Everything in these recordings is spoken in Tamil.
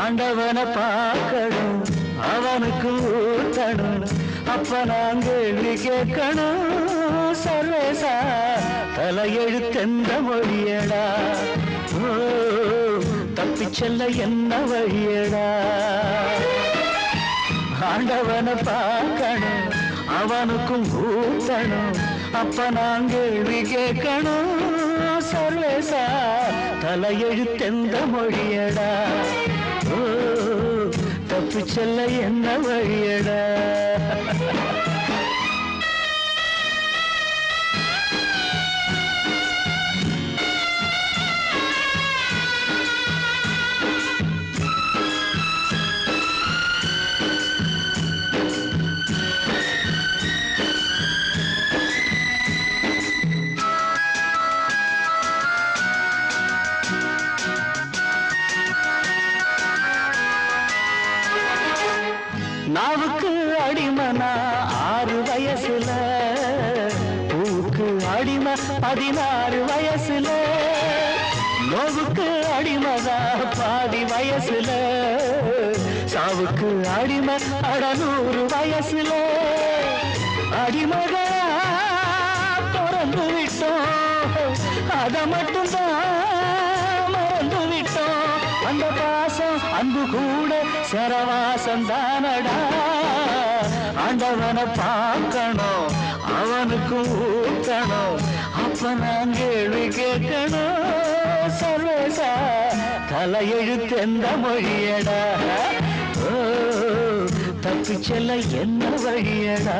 ஆண்டவனை பார்க்கணும் அவனுக்கு ஊத்தணும் அப்ப நான் கேள்வி கேட்கணும் சர்வேசா தலையெழுத்தெந்த மொழியடா ஓ தப்பிச்செல்ல என்ன வழியடா ஆண்டவனை பார்க்கணும் அவனுக்கும் ஊத்தணும் அப்ப நான் கேள்வி கேட்கணும் சர்வேசா தலையெழுத்தெந்த மொழியடா ஓ தப்பிச்செல்ல என்ன வழியடா நாவுக்கு அடிமனா 6 வயசுல பூவுக்கு அடிமை 16 வயசுல நோவுக்கு அடிமதா பாதி வயசுல சாவுக்கு அடிமை 100 வயசுல அடிமகா பிறந்து விட்டோம் அத மட்டும்தான் மறந்து விட்டோம் அந்த பாசம் அன்பு கூட சரவாசம் தானடா ஆண்டவனை பார்க்கணும் அவனுக்கு ஊக்கணும் அப்ப நான் கேள்வி கேட்கணும் சர்வேசா தலையெழுத்தெந்த மொழியடா ஓ தப்பிச்செல்ல என்ன வழியடா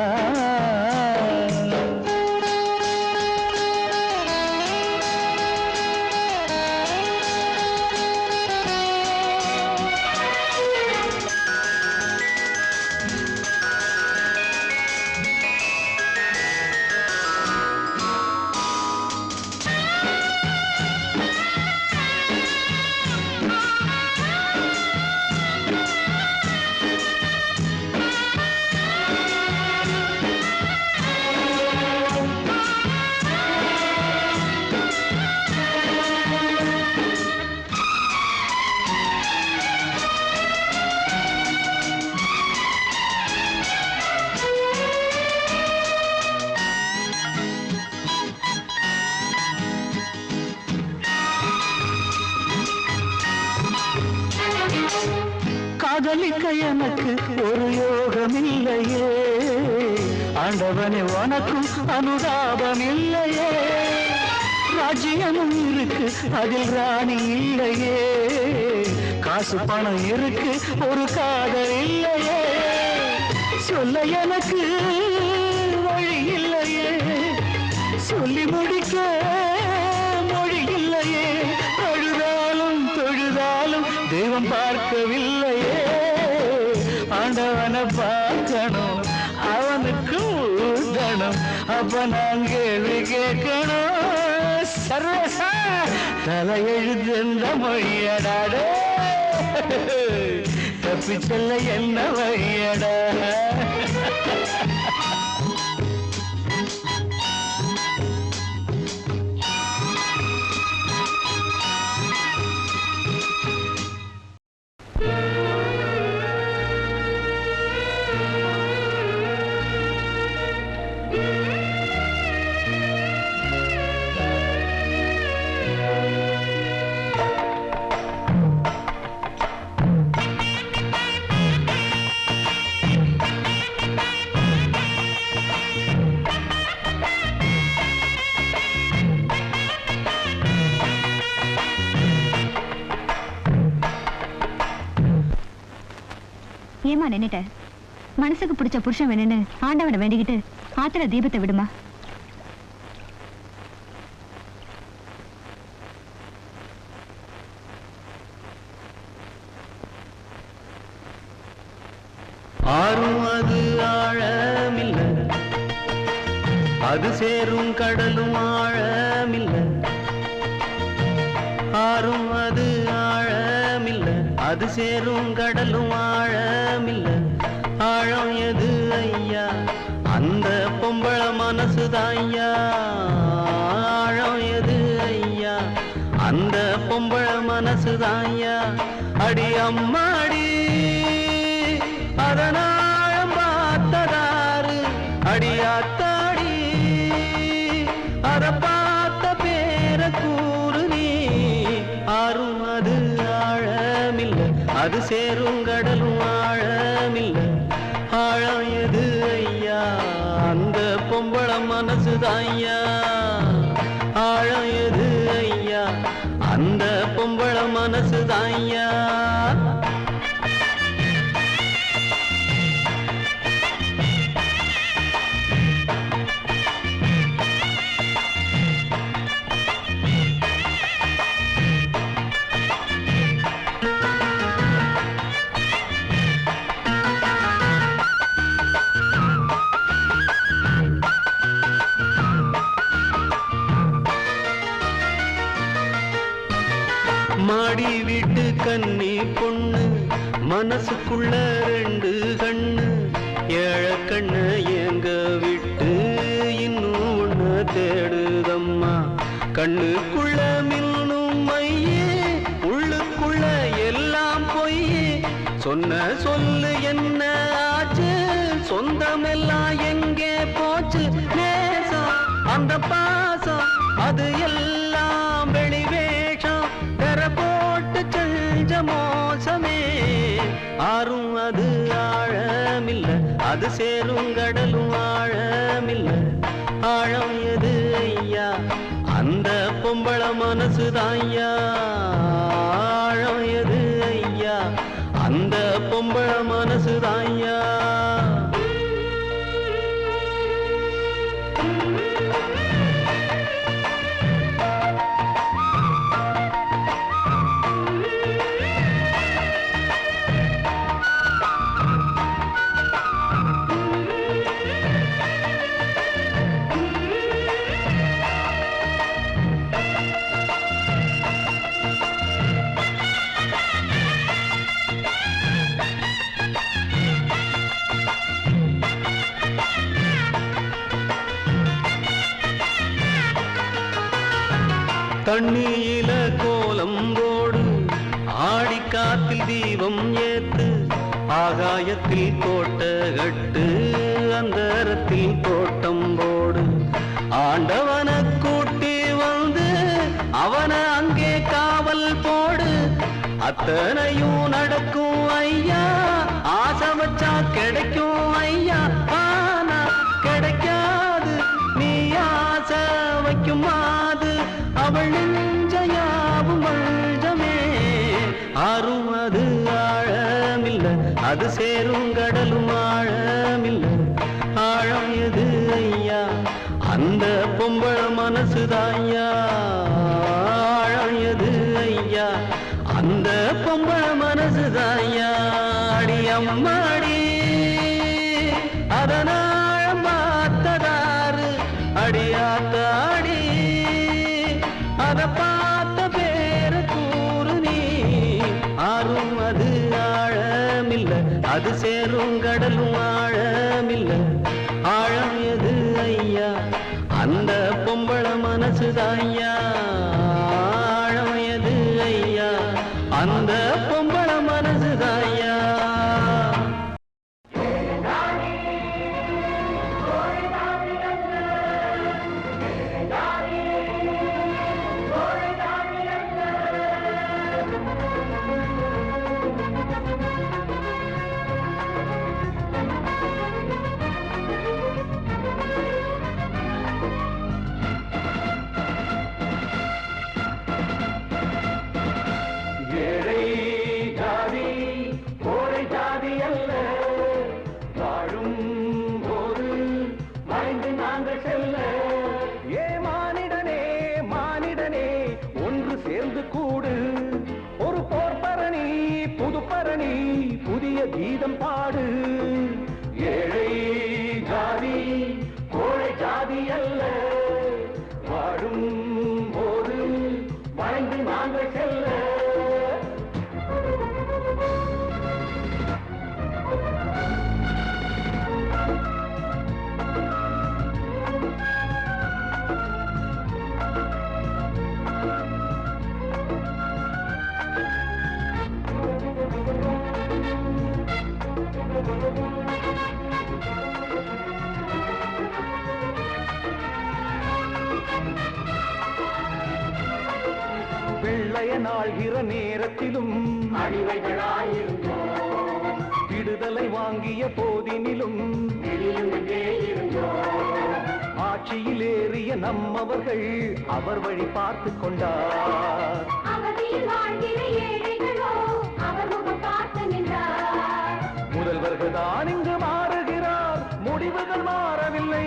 காதலிக்க எனக்கு ஒரு யோகம் இல்லையே ஆண்டவனே உனக்கும் அனுதாபம் இல்லையே ராஜ்யமும் இருக்கு அதில் ராணி இல்லையே காசு பணம் இருக்கு ஒரு காதல் இல்லையே சொல்ல எனக்கு வழி இல்லையே சொல்லி முடிக்க மொழி இல்லையே அழுதாலும் தொழுதாலும் தெய்வம் பார்க்கவில்லையே ஆண்டவனை பார்க்கணும் அவனுக்கு ஊதணும் அப்ப நான் கேள்வி கேட்கணும் சர்வசா தலையெழுத்தெந்த மொழியடாடே தப்பிச்செல்ல என்ன வழியடா ஏமா நின்னுட்ட மனசுக்கு பிடிச்ச புருஷன் வேணும்னு ஆண்டவனை வேண்டிக்கிட்டு ஆத்திர தீபத்தை விடுமா ஆறும் அது ஆழமில்ல அது சேரும் கடலும் ஆழமில்ல ஆறும் அது ஆழமில்ல அது சேரும் கடலும் ஆழமில்ல ஆழம் எது ஐயா அந்த பொம்பள மனசுதான் ஐயா ஆழம் எது ஐயா அந்த அந்த பொம்பள மனசுதாயா அடி அம்மாடி அதனாழம் பார்த்ததாரு அடியாத்தாடி அத பார்த்த பேர கூறு நீ ஆறும் அது ஆழமில்லை அது சேரும் கடலும் ஆழமில்லை ஆழம் எது ஐயா அந்த பொம்பள மனசுதாயா ஆழம் எது ஐயா அந்த பொம்பள மனசுதாயா மாடி வீட்டு கன்னி பொண்ணு மனசுக்குள்ள ரெண்டு கண்ணு ஏழ கண்ணு எங்க விட்டு இன்னும் ஒண்ணு தேடுதம்மா கண்ணுக்குள்ள மின்னும் மையே உள்ளுக்குள்ள எல்லாம் பொய்யே சொன்ன சொல்லு என்ன ஆச்சு சொந்தமெல்லாம் எங்கே போச்சு நேசம் அந்த பாசம் அது எல்லாம் வெளிவேஷம் போட்டு செஞ்ச மோசமே ஆறும் அது ஆழமில்லை அது சேரும் கடலும் ஆழமில்லை ஆழம் எது ஐயா அந்த பொம்பள மனசுதாயா ஆழம் எது ஐயா அந்த பொம்பள மனசுதாயா தண்ணியில கோலம் போடு ஆடிக்காத்தில் தீபம் ஏத்து ஆகாயத்தில் கோட்டை கட்டு அந்தரத்தில் கோட்டம் போடு ஆண்டவன கூட்டி வந்து அவன அங்கே காவல் போடு அத்தனையும் நடக்கும் ஐயா ஆசை வச்சா கிடைக்கும் ஐயா ஆனா கிடைக்காது நீ ஆசை வைக்கும் மாது அவள் நெஞ்சையாவும் வஞ்சமே ஆறும் அது ஆழமில்லை அது சேரும் கடலும் ஆழமில்லை ஆழம் எது ஐயா அந்த பொம்பள மனசுதாயா ஆழம் எது ஐயா அந்த பொம்பள மனசுதாயா அடி அம்மாடி அதனாழம் பார்த்ததாரு அடியாத்தாடி அத பார்த்த பேர கூறு நீ ஆறும் அது ஆழமில்லை அது சேரும் கடலும் ஆழமில்லை ஆழம் எது ஐயா அந்த பொம்பள மனசுதாயா ஆழம் எது ஐயா அந்த பொம்பள மனசுதாயா புதிய கீதம் பாடு ஏழை ஜாதி கோழை ஜாதி அல்ல வாழும் போது வளைந்து நாங்கள் செல்ல நாள்கிற நேரத்திலும் அடிமைகளாயிருந்தோம். விடுதலை வாங்கிய போதினிலும் ஆட்சியில் ஏறிய நம்மவர்கள் அவர் வழி பார்த்து கொண்டார். முதல்வர்கள் தான் இங்கு மாறுகிறார், முடிவுகள் மாறவில்லை.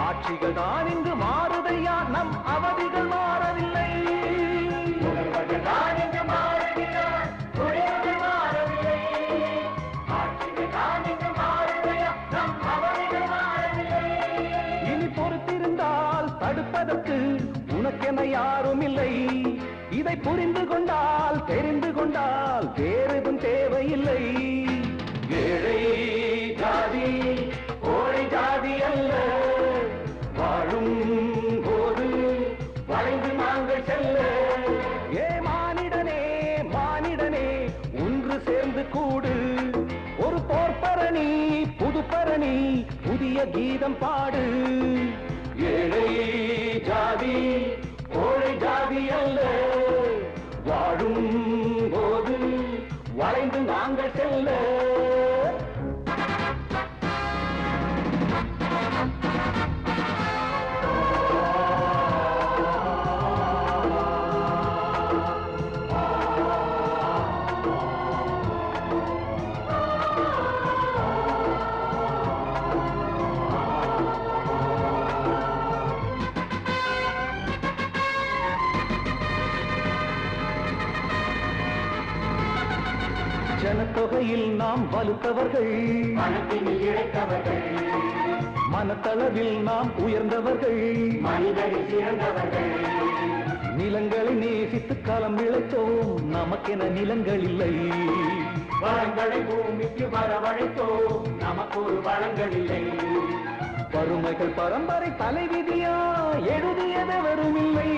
ஆட்சிகள் தான் இங்கு மாறுதையா, நம் அவதிகள் மாறவில்லை. முதல்வர்கள் தான் இங்கு மாறுகிறார், முடிவுகள் மாறவில்லை. ஆட்சிகள் தான் இங்கு மாறுதையா, நம் அவதிகள் மாறவில்லை. இனி பொறுத்திருந்தால் தடுப்பதற்கு உனக்கென யாரும் இல்லை. இதை புரிந்து கொண்டால் தெரிந்து கொண்டால் வேறெதும் தேவையில்லை. ஏழை ஜாதி கோழை ஜாதி அல்ல, வாழும் போது வளைந்து நாங்கள் செல்ல. ஏ மானிடனே மானிடனே ஒன்று சேர்ந்து கூடு, ஒரு போர்ப்பரணி புதுப்பரணி புதிய கீதம் பாடு. ஏழை ஜாதி கோழை ஜாதி அல்ல, வாழும் போது வளைந்து நாங்கள் செல்ல. ஜனத்தொகையில் நாம் வலுத்தவர்கள், மனத்தில் இழைத்தவர்கள். மனத்தளவில் நாம் உயர்ந்தவர்கள், மனிதரில் சிறந்தவர்கள். நிலங்களை நேசித்து களம் விளைத்தோம், நமக்கென நிலங்கள் இல்லை. வளங்களை பூமிக்கு வரவழைத்தோம், நமக்கு ஒரு வளங்கள் இல்லை. வறுமைகள் பரம்பரை தலைவிதியா, எழுதியதவரும் இல்லை.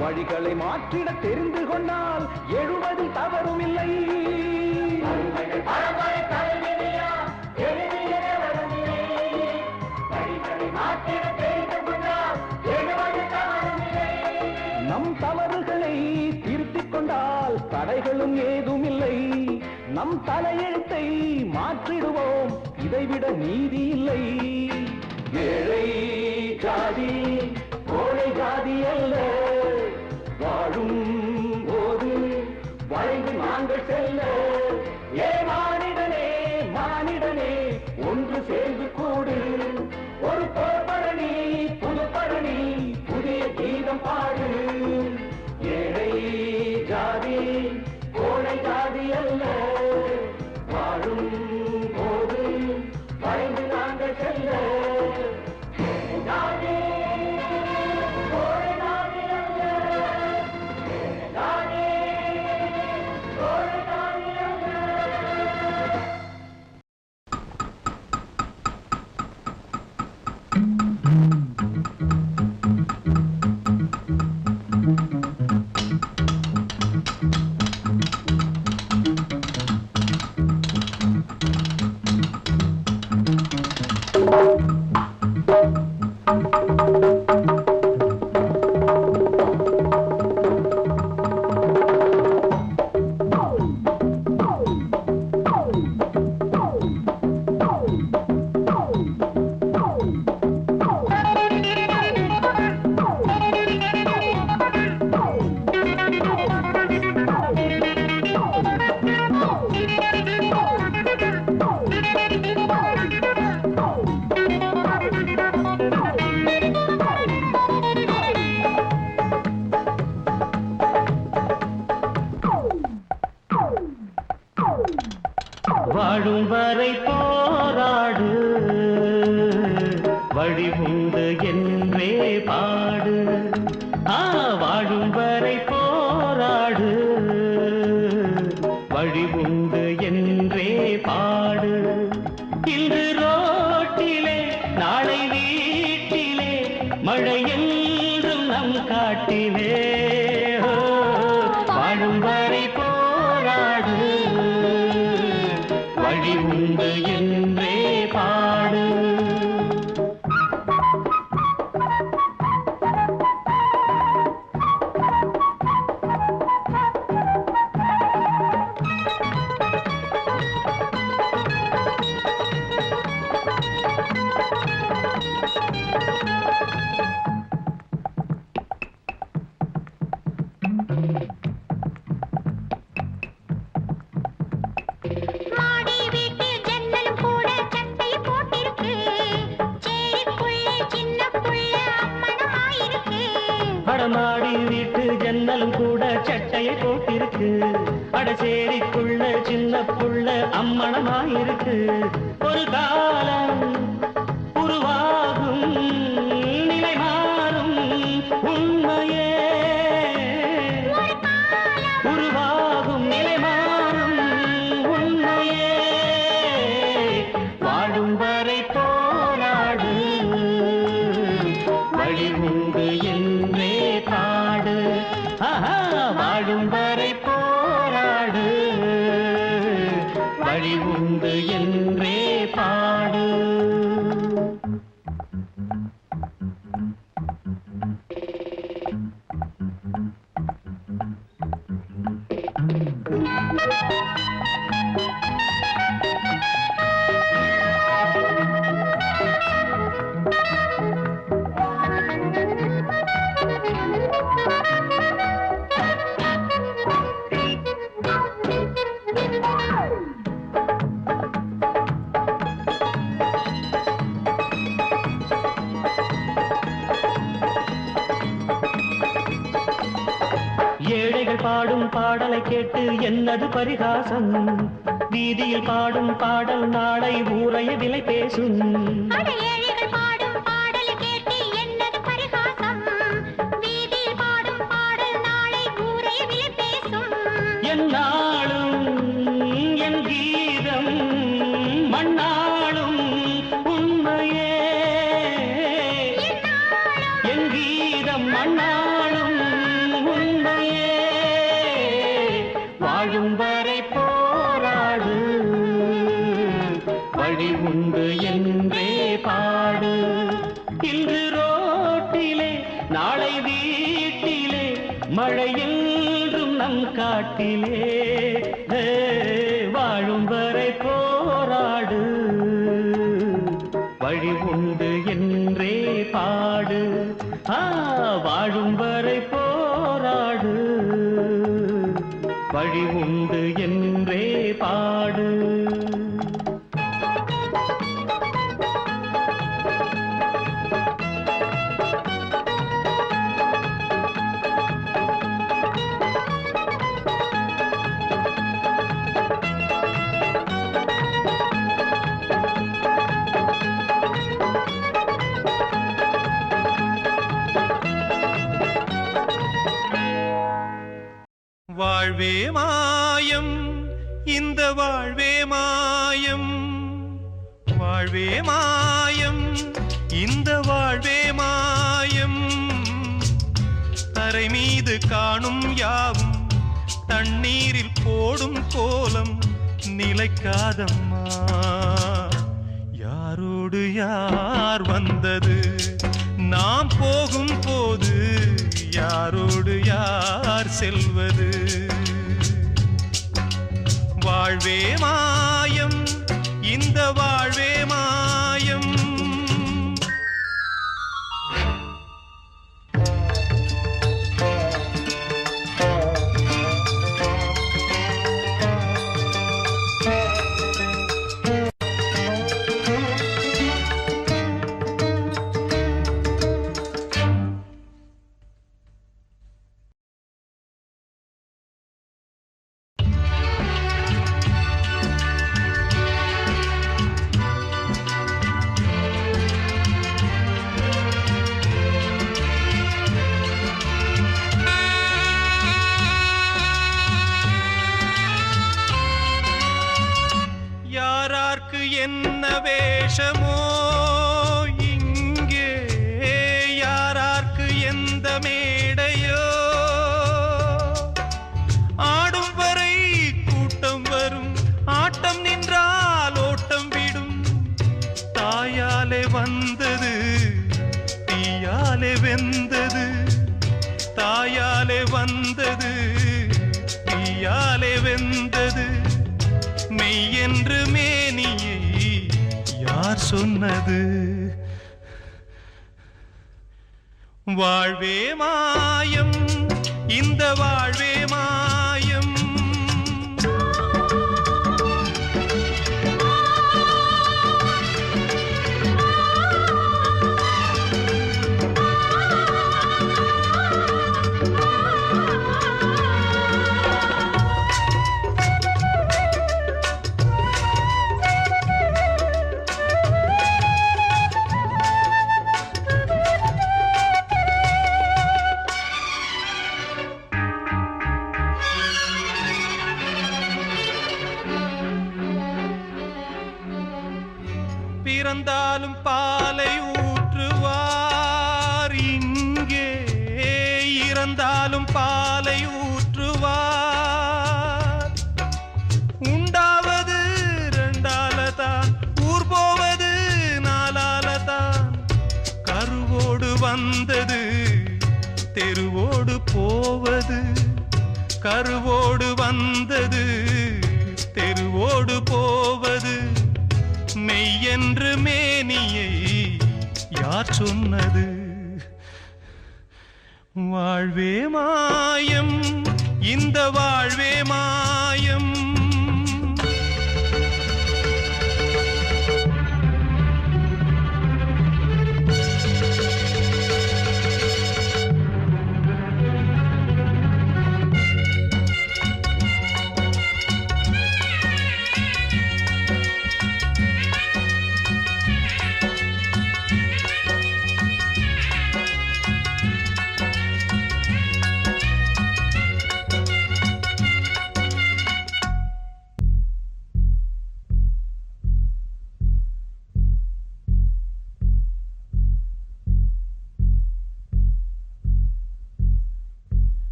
வழிகளை மாற்றிட தெரிந்து கொண்டால் எழுவதில் தவறும் இல்லை. நம் தவறுகளை திருத்திக் கொண்டால் தடைகளும் ஏதும் இல்லை. நம் தலையெழுத்தை மாற்றிடுவோம், இதைவிட நீதி இல்லை. ஏழை ஜாதி கோழை ஜாதி அல்ல, வாழும் போது வளைந்து நாங்கள் செல்ல. ஏ மானிடனே மானிடனே ஒன்று சேர்ந்து கூடு, ஒரு போர்ப்பரணி புதுப்பரணி புதிய கீதம் பாடு. ஏழை ஜாதி கோழை ஜாதி அல்ல, வாழும் போது வளைந்து நாங்கள் செல்ல. ஜாதி கோழை ஜாதி அல்ல, ஜாதி கோழை ஜாதி அல்ல. வாழும் வரை போராடு, வழி உண்டு என்றே பாடு. வாழும் வரை போராடு, வழி உண்டு என்றே பாடு. இன்று ரோட்டிலே நாளை வீட்டிலே, மழை என்றும் நம் காட்டிலே. வாழும் வரை போராடு, வழி உண்டு என்றே பாடு. இருக்கு அடசேரிக்குள்ள சின்ன புள்ள அம்மணமாயிருக்கு ஒரு காலம் உருவாகும் நிலை மாறும் உண்மையே உருவாகும் நிலை மாறும் உண்மையே வாழும் வரை போராடு வழி உண்டு என்றே பாடு வாழும் வரை போராடு வழி உண்டு என்றே பாடு ஏழைகள் பாடும் பாடலை கேட்டு என்னது பரிகாசம் வீதியில் பாடும் பாடல் நாளை ஊரைய விலை பேசும் என் நாளும் என் கீதம் மண்ணாளும் உண்மையே என் கீதம் மண்ணாளும் உண்மையே வாழும் வரை போராடு வழி உண்டு என்றே பாடு இன்று ரோட்டிலே நாளை வீட்டிலே மழையென்றும் நம் காட்டிலே வாழும் வரை போராடு வழி உண்டு என்றே பாடு வாழும் வரை போராடு வழி உண்டு என்றே பாடு வாழ்வே மாயம் இந்த வாழ்வே மாயம் வாழ்வே மாயம் இந்த வாழ்வே மாயம் தரை மீது காணும் யாவும் தண்ணீரில் போடும் கோலம் நிலைக்காதம்மா யாரோடு யார் வந்தது நாம் போகும் போது யாரோடு யார் செல்வது வாழ்வே மாயம் இந்த வாழ்வே மாயம் என்ன வேஷமோ இங்கே யாரார்க்கு எந்த மேடையோ ஆடும் வரை கூட்டம் வரும் ஆட்டம் நின்றால் ஓட்டம் விடும் தாயாலே வந்தது தீயாலே வெந்தது தாயாலே வந்தது தீயாலே வெந்தது மெய் என்று மேனியை யார் சொன்னது வாழ்வே மாயம் இந்த வாழ்வே மாயம் இறந்தாலும் பாலை ஊற்றுவார், இங்கே இறந்தாலும் பாலை ஊற்றுவார். உண்டாவது ரெண்டாலதான், ஊர் போவது நாலாலதான். கருவோடு வந்தது தெருவோடு போவது, கருவோடு வந்தது தெருவோடு போவது. மெய்யென்று மேனியை யார் சொன்னது? வாழ்வே மாயம், இந்த வாழ்வே மாயம்.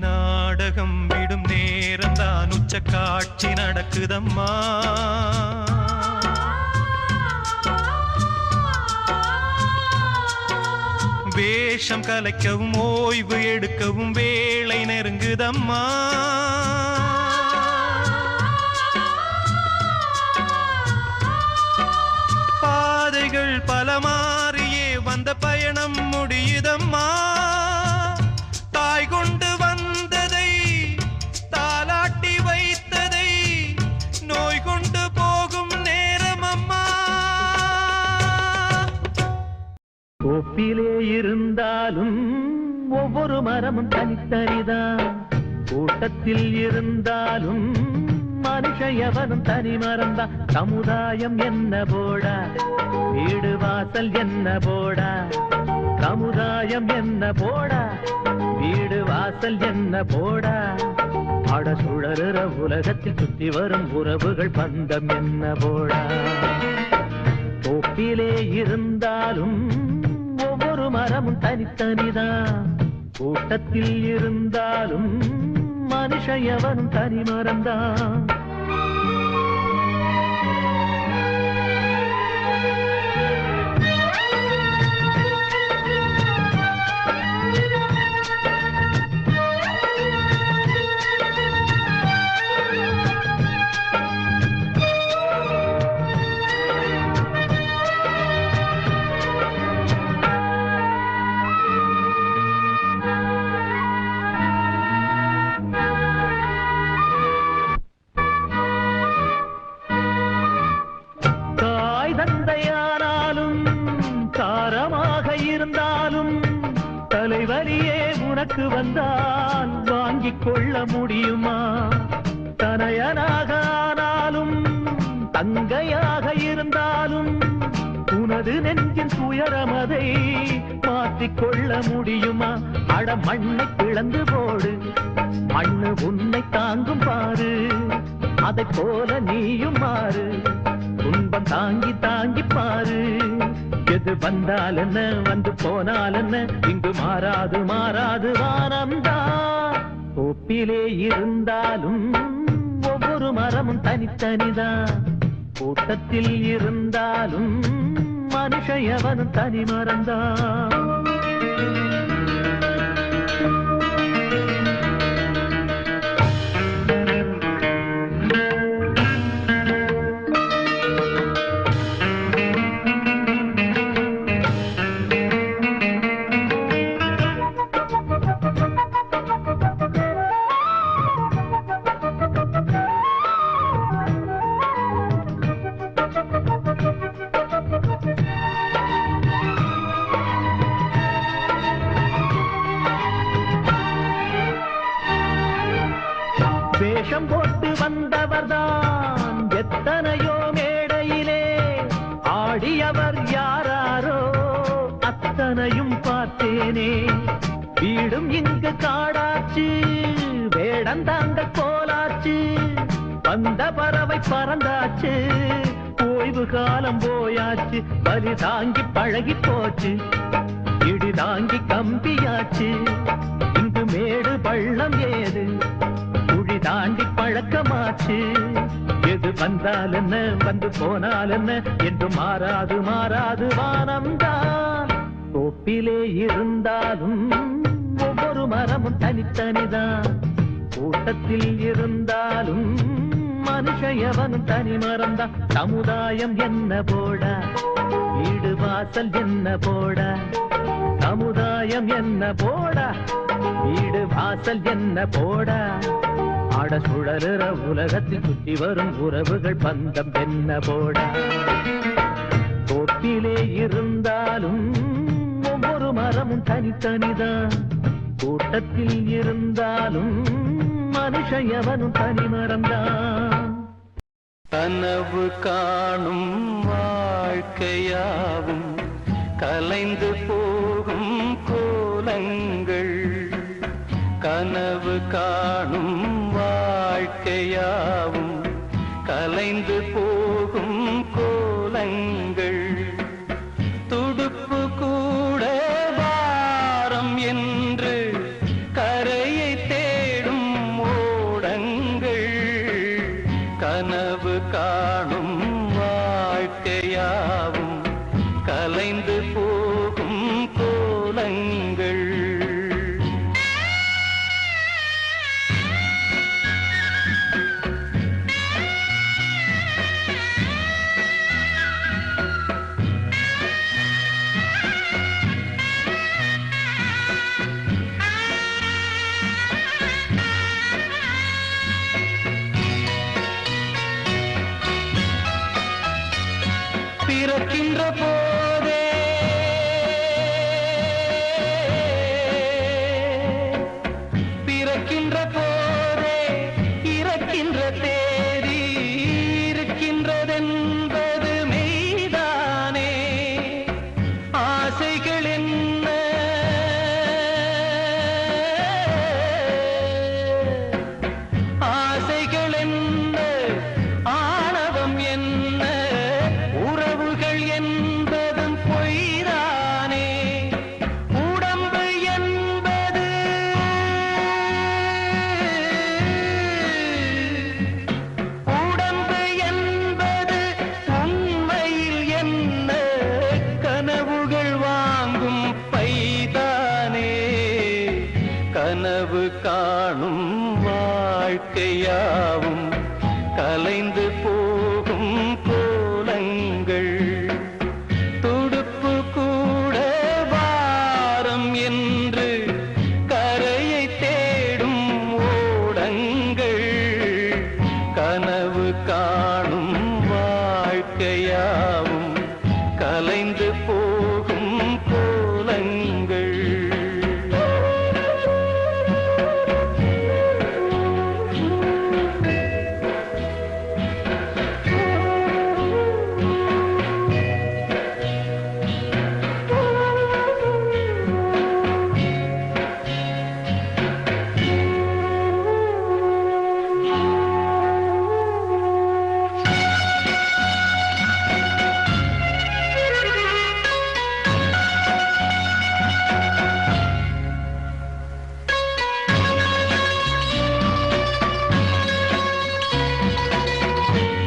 நாடகம் விடும் நேரம்தான் உச்ச காட்சி நடக்குதம்மா. வேஷம் கலைக்கவும் ஓய்வு எடுக்கவும் வேளை நெருங்குதம்மா. பாதைகள் பல மாறியே வந்த பயணம் முடியுதம்மா. தாய் கொண்டு வந்ததை தாலாட்டி வைத்ததை நோய் கொண்டு போகும் நேரம் அம்மா. கோப்பிலே இருந்தாலும் ஒவ்வொரு மரமும் தனித்தனிதான், கூட்டத்தில் இருந்தாலும் மனுஷ எவனும் தனி மரம்தான். சமுதாயம் என்ன போடா, வீடு வாசல் என்ன போடா, சமுதாயம் என்ன போடா, வீடு வாசல் என்ன போடா. அட சுழறுற உலகத்தில் சுற்றி வரும் உறவுகள் பந்தம் என்ன போடா. கோப்பிலே இருந்தாலும் ஒவ்வொரு மரமும் தனித்தனிதான், கூட்டத்தில் இருந்தாலும் மனுஷ எவனும் தனி மரம்தான். தந்தையானாலும் காரமாக இருந்தாலும் தலைவலியே உனக்கு வந்தால் வாங்கிக் கொள்ள முடியுமா? தனையனாக ஆனாலும் தங்கையாக இருந்தாலும் உனது நெஞ்சின் துயரமதை மாற்றிக்கொள்ள முடியுமா? அட மண்ணை பிளந்து போடு, மண்ணு உன்னை தாங்கும் பாரு, அதை போல நீயும் மாறு. துன்பம் தாங்கி தாங்கி பாரு, எது வந்தால் என்ன வந்து போனால் என்ன, இங்கு மாறாது மாறாது வானம்தான். கோப்பிலே இருந்தாலும் ஒவ்வொரு மரமும் தனித்தனிதான், கூட்டத்தில் இருந்தாலும் மனுஷ எவனும் தனி மரம்தான். வேஷம் போட்டு வந்தவர்தான் எத்தனையோ மேடையிலே ஆடியவர் யாராரோ அத்தனையும் பார்த்தேனே. வீடும் இங்கு காடாச்சு, வேடந்தாங்க கோலாச்சு, வந்த பறவை பறந்தாச்சு, ஓய்வு காலம் போயாச்சு பலி தாங்கி பழகி போச்சு இடி தாங்கி கம்பியாச்சு இங்கு மேடு பள்ளம் ஏது குழி தாண்டி பழக்கமாச்சு எது வந்தால் என்ன வந்து போனால் என்ன என்று மாறாது மாறாது வானம்தான் தோப்பிலே இருந்தாலும் ஒவ்வொரு மரமும் தனித்தனிதான் கூட்டத்தில் இருந்தாலும் மனுஷயவனும் தனி மரம்தான் சமுதாயம் என்ன போடா வீடு வாசல் என்ன போடா சமுதாயம் என்ன போடா வீடு வாசல் என்ன போடா ஆட சுழலுற உலகத்தில் சுற்றி வரும் உறவுகள் பந்தம் என்ன போடா தோப்பிலே இருந்தாலும் ஒவ்வொரு மரமும் தனித்தனிதான் கூட்டத்தில் இருந்தாலும் மனுஷயவனும் தனி மறந்தான் கனவு காணும் வாழ்க்கையாவும் கலைந்து போகும் கோலங்கள் கனவு காணும் வாழ்க்கையாவும் கலைந்து போகும் கோலங்கள் துடுப்பு கூட வாரம் என்று கரையை தேடும் ஓடங்கள் கனவு காணும் வாழ்க்கையாவும் கலைந்து போகும் கோலங்கள் பிறக்கின்ற போதே பிறக்கின்ற போதே இறக்கின்ற தேதி இருக்கின்றதென்பது மெய்தானே ஆசைகள் என்ன ஆசைகள் என்ன ஆணவம் என்ன உறவுகள் என்பதும் பொய்தானே உடம்பு என்பது உடம்பு என்பது உண்மையில் என்ன கனவுகள் வாங்கும் பைதானே கனவு காணும் வாழ்க்கையாவும் கலைந்து போகும் கோலங்கள் துடுப்பு கூட வாரம் என்று கரையை தேடும் ஓடங்கள் கனவு காணும் வாழ்க்கையாவும் கலைந்து போகும் கோலங்கள்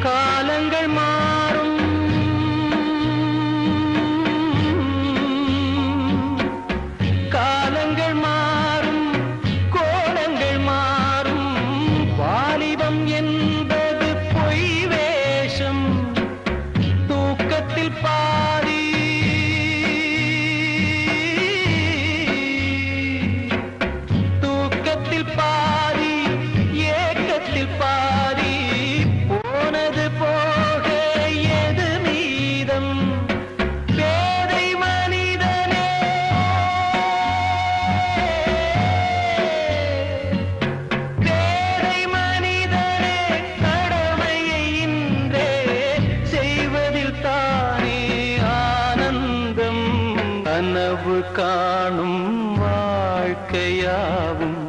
காலங்கள் மாறும் காலங்கள் மாறும் கோலங்கள் மாறும் வாலிபம் என்பது பொய் வேஷம் தூக்கத்தில் பாதி தூக்கத்தில் பாதி ஏக்கத்தில் பாதி போனது போக எது மீதம் பேதை மனிதனே பேதை மனிதனே கடமையை இன்றே செய்வதில் தானே ஆனந்தம் கனவு காணும் வாழ்க்கையாவும்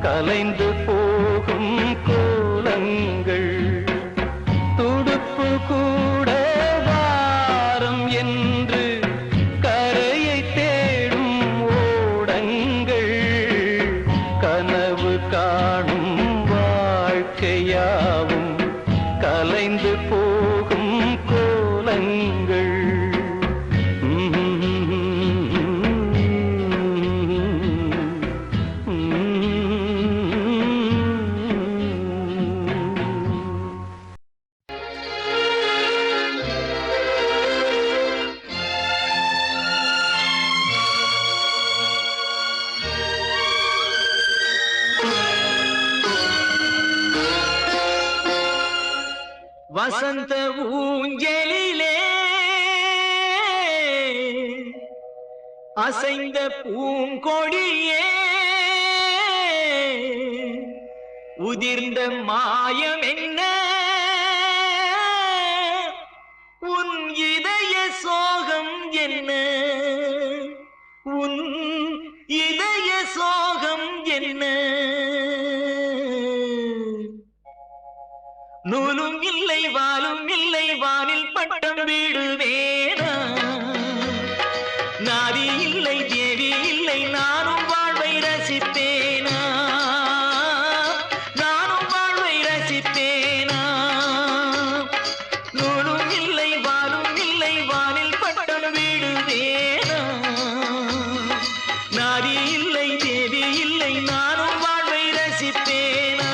கலைந்து போகும் கோலங்கள் துடுப்பு கூட யாவும் கலைந்து போகும் கோலங்கள். வசந்த ஊஞ்சலிலே அசைந்த பூங்கொடியே உதிர்ந்த மாயம் என்ன உன் இதய சோகம் என்ன உன் இதய சோகம் என்ன நூலும் இல்லை வாலும் இல்லை வானில் பட்டம் வீடுவேனா நாதி இல்லை தேவி இல்லை நானும் வாழ்வை ரசிப்பேனா நானும் வாழ்வை ரசிப்பேனா நூலும் இல்லை வாலும் இல்லை வானில் பட்டம் வீடுவேனா நாதி இல்லை தேவி இல்லை நானும் வாழ்வை ரசிப்பேனா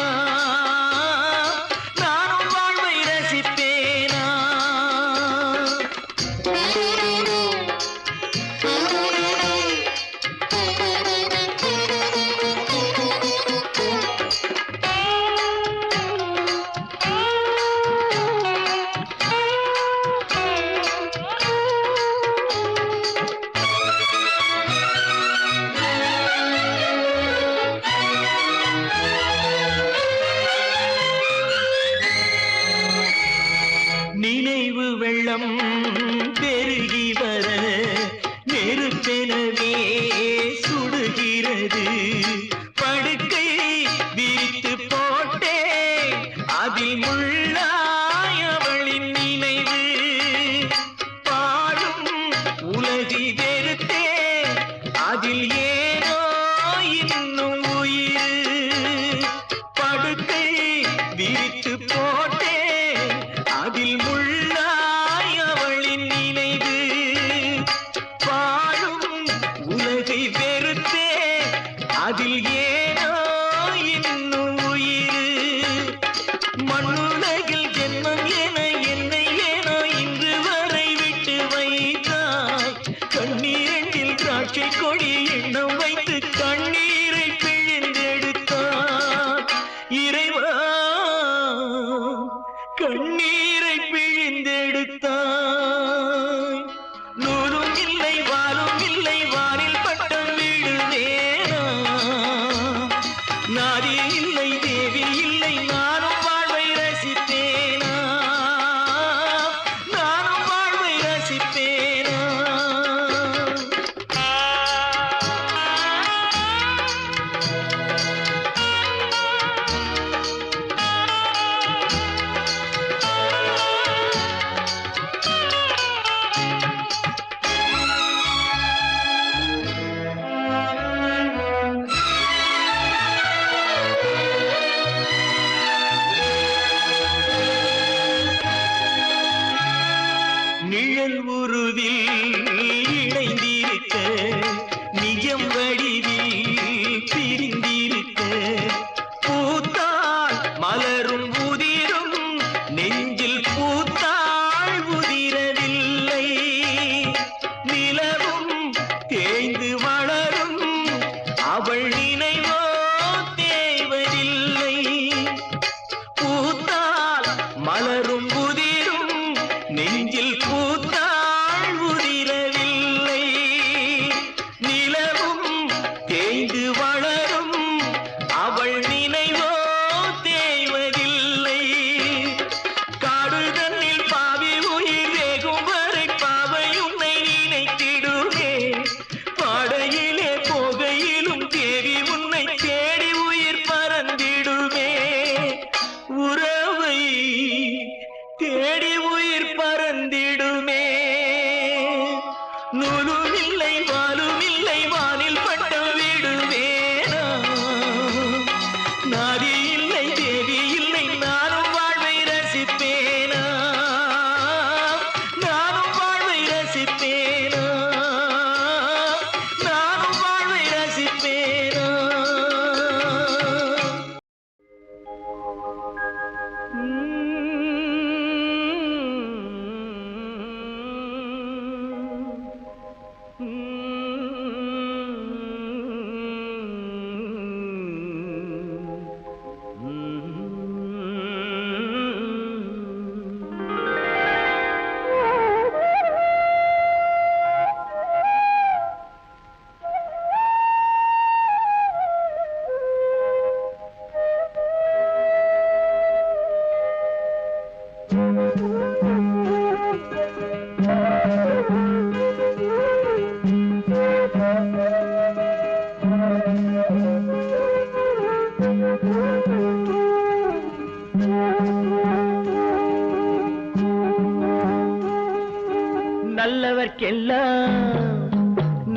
நினைவு வெள்ளம் பெருகி வர நெருப்பெனவே சுடுகிறது படுக்கை விரித்து போட்டே அதில் முள்ளாய் அவளின் நினைவு பாடும் உலகி வெறுத்தே அதில் ஏனோ இன்னும் உயிர் படுக்கை விரித்து போட்டே அதில் முள்ளாய் அவளின் நினைவு பாழும் உலகை வெறுத்தே அதில் ஏனோ இன்னும் உயிர் மண்ணுலகில் ஜென்மம் என என்னை ஏனோ இன்று வரை விட்டு வைத்தாய் கண்ணீரில் திராட்சை கொடி எண்ணம் வைத்து கண்ணீரை பிழிந்தெடுத்தாய் இறைவா கண்ணீரை பிழிந்தெடுத்தாய் நூலும் இல்லை வாலும் இல்லை வானில் பட்டம் வீடுவேனா நாதி இல்லை தேவி இல்லை நானும் வாழ்வை ரசிப்பேனா நானும் வாழ்வை ரசிப்பேனா நிழல் உருவில் இணைந்திருக்க நிஜம் வடிவில் பிரிந்திருக்க பூத்தாள் மலரும் உதிரும் நெஞ்சில் பூத்தாள் உதிரவில்லை நிலவும் தேய்ந்து வளரும் அவள் நினைவோ தேய்வதில்லை பூத்தாள் மலரும் உதிரும் நெஞ்சில் பூத்தாள் உதிரவில்லை நிலவும் தேய்ந்து வளரும் அவள் நினைவோ தேய்வதில்லை காடுதன்னில் பாவி உயிர் வேகும் வரை பாவை உன்னை நினைத்திடுமே பாடையிலே போகையிலும் தேவி உன்னை தேடி உயிர் பறந்திடுமே உறவை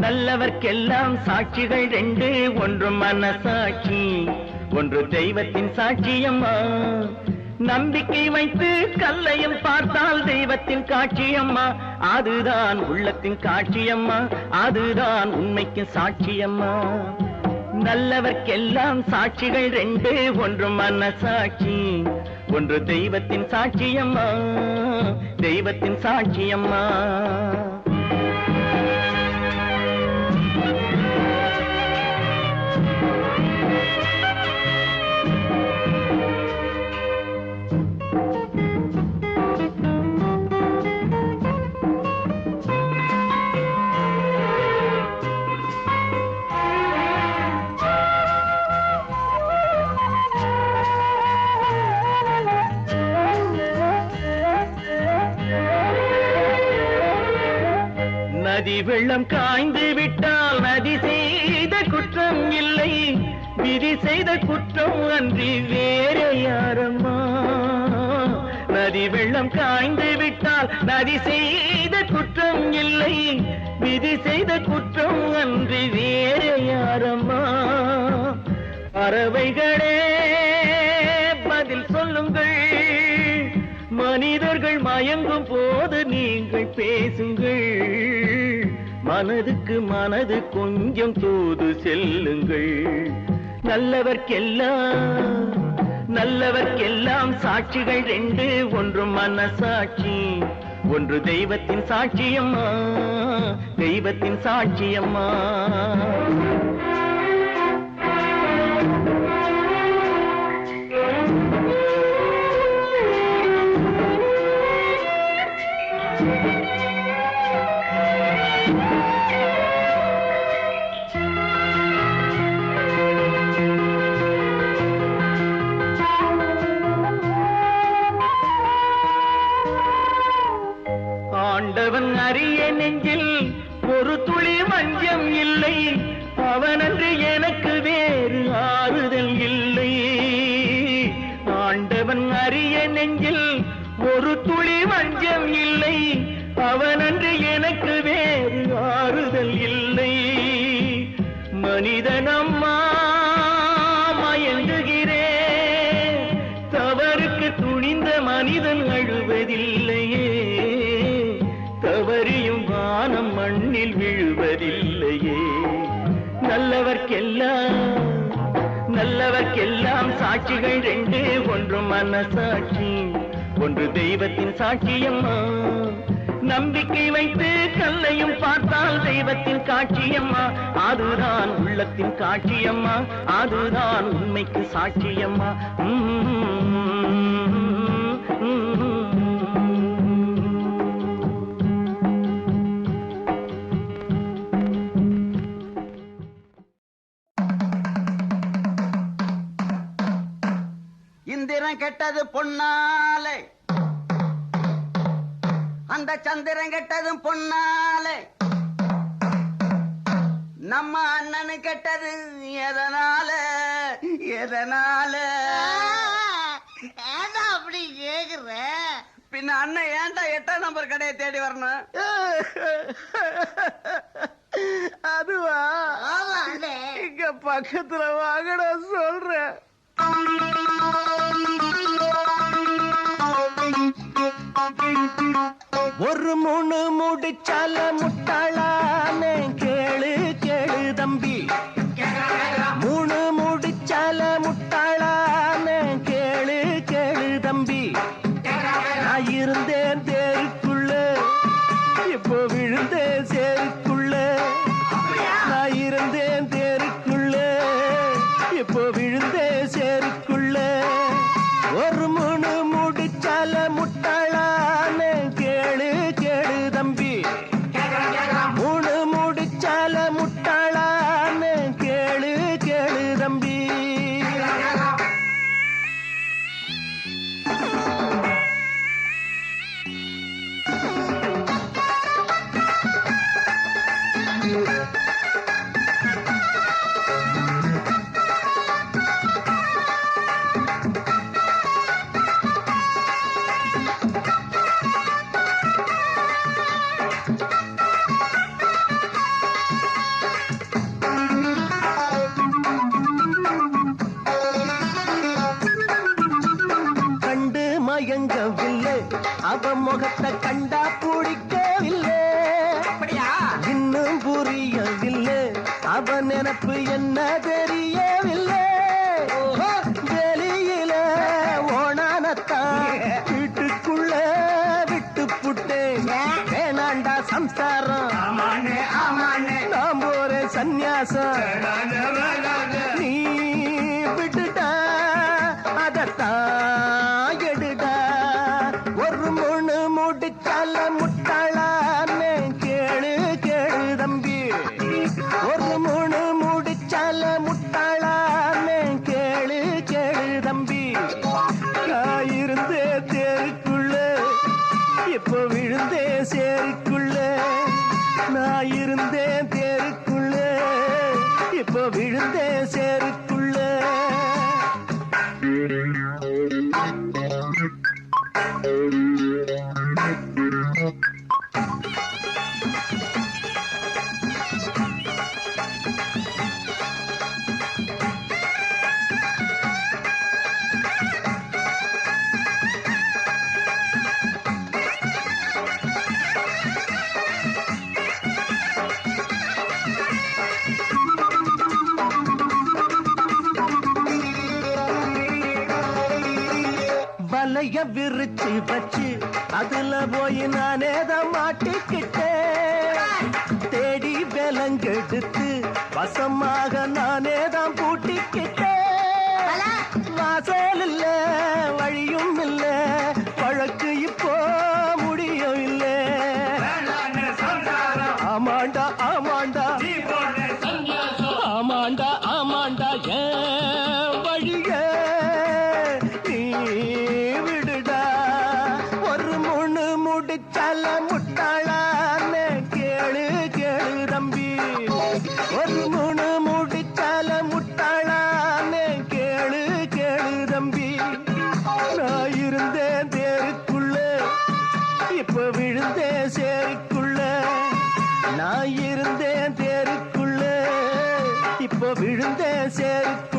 நல்லவர்க்கெல்லாம் சாட்சிகள் ரெண்டு, ஒன்று மனசாட்சி, ஒன்று தெய்வத்தின் சாட்சியம்மா. நம்பிக்கை வைத்து கல்லையும் பார்த்தால் தெய்வத்தின் காட்சியம்மா. அதுதான் உள்ளத்தின் காட்சியம்மா, அதுதான் உண்மைக்கு சாட்சியம்மா. நல்லவர்க்கெல்லாம் சாட்சிகள் ரெண்டு, ஒன்று மனசாட்சி, ஒன்று தெய்வத்தின் சாட்சியம்மா, தெய்வத்தின் சாட்சியம்மா. நதி வெள்ளம் காய்ந்து விட்டால் நதி செய்த குற்றம் இல்லை, விதி செய்த குற்றம் அன்றி வேற யாரம்மா. நதி வெள்ளம் காய்ந்து விட்டால் நதி செய்த குற்றம் இல்லை, விதி செய்த குற்றம் அன்றி வேற யாரம்மா. பறவைகளே பதில் சொல்லுங்கள், மனிதர்கள் மயங்கும் போது நீங்கள் பேசுங்கள். மனதுக்கு மனது கொஞ்சம் தூது செல்லுங்கள். நல்லவர்க்கெல்லாம் சாட்சிகள் ரெண்டு, ஒன்று மனசாட்சி, ஒன்று தெய்வத்தின் சாட்சியம்மா, தெய்வத்தின் சாட்சியம்மா. ஆண்டவன் அறிய நெஞ்சில் ஒரு துளி வஞ்சம் இல்லை, அவனன்று எனக்கு வேறு ஆறுதல் இல்லை. ஆண்டவன் அறிய நெஞ்சில் ஒரு துளி வஞ்சம் இல்லை, அவனன்று எனக்கு வேறு ஆறுதல் இல்லை. மனிதனம்மா மயங்குகிறேன், தவறுக்கு துணிந்த மனிதன் அழுவதில்லையே, தவறியும் வானம் மண்ணில் விழுவதில்லையே. நல்லவர்க்கெல்லாம் சாட்சிகள் ரெண்டு, ஒன்று மனசாட்சி, ஒன்று தெய்வத்தின் சாட்சியம்மா. நம்பிக்கை வைத்து கல்லையும் பார்த்தால் தெய்வத்தின் காட்சியம்மா, அதுதான் உள்ளத்தின் காட்சியம்மா, அதுதான் உண்மைக்கு சாட்சியம்மா. இந்திரன் கெட்டது பொன்னாலே, அந்த சந்திரன் கெட்டதும் பொன்னாலே, நம்ம அண்ணனு கெட்டது எதனால எதனால? ஏன்டா அப்படி கேக்குற? பின்ன அண்ணன் ஏன்டா 8ஆம் நம்பர் கடையை தேடி வரணும்? அதுவா? இங்க பக்கத்துல வாங்கட சொல்றேன். ஒரு முணு முடிச்சால முட்டாளான கேளு கேளு தம்பி, மூணு முடிச்சால முட்டாளான கேளு கேளு தம்பி. நான் இருந்தேன் தேருக்குள்ள, இப்போ விழுந்தேன் சேருக்குள்ள. நான் இருந்தேன் தேருக்குள்ள, இப்போ விழுந்தேன் சேருக்குள்ள. ஒரு முணு முடிச்சால முட்டாளான கேளு கேளு தம்பி, மூணு முடிச்சால முட்டாளான கேளு கேளு தம்பி. மயங்கவில்லை அவ முகத்தை கண்டா பிடிக்கவில்லை அப்படியா? இன்னும் புரியவில்லை அவ நினப்பு என்ன தெரியவில்லை வெளியில ஓணானத்தான் வீட்டுக்குள்ள விட்டு புட்டேன் வேணாண்டா சம்சாரம் நாம் போற சந்நியாசம் நீ விட்டுட்டா அதத்தான் எடுடா ஒரு முழு முடிச்சால முட்டாளான்னு கேளு கேளு தம்பி ஒரு முழு முடிச்சால முட்டாளான்னு கேளு கேளு தம்பி நான் இருந்தே தேருக்குள்ள இப்போ விழுந்தே சேருக்குள்ள நான் இருந்தேன் தேருக்குள்ள இப்போ விழுந்தே சேருக்குள்ள வலைய விரிச்சு வச்சு அதுல போய் நானே தான் மாட்டிக்கிட்டேன் தேடி விலங்கெடுத்து வசமாக நானே தான் பூட்டிக்கிட்டேன் வாசல் இல்ல வழியும் இல்ல வழக்கு இப்போ முடியும் இல்ல ஆமாண்டா ஆமாண்டா ஆமாண்டா ஆமாண்டா ஏன் வழிய நீ விடுடா ஒரு முழு முடிச்சால முட்டாளான்னு கேளு கேளு தம்பி ஒரு முழு முடிச்சால முட்டாளான்னு கேளு கேளு தம்பி நான் இருந்தேன் தேருக்குள்ள இப்ப விழுந்தேன் சேருக்குள்ள நான் இருந்தேன் தேருக்குள்ள இப்ப விழுந்தேன் சேருக்குள்ள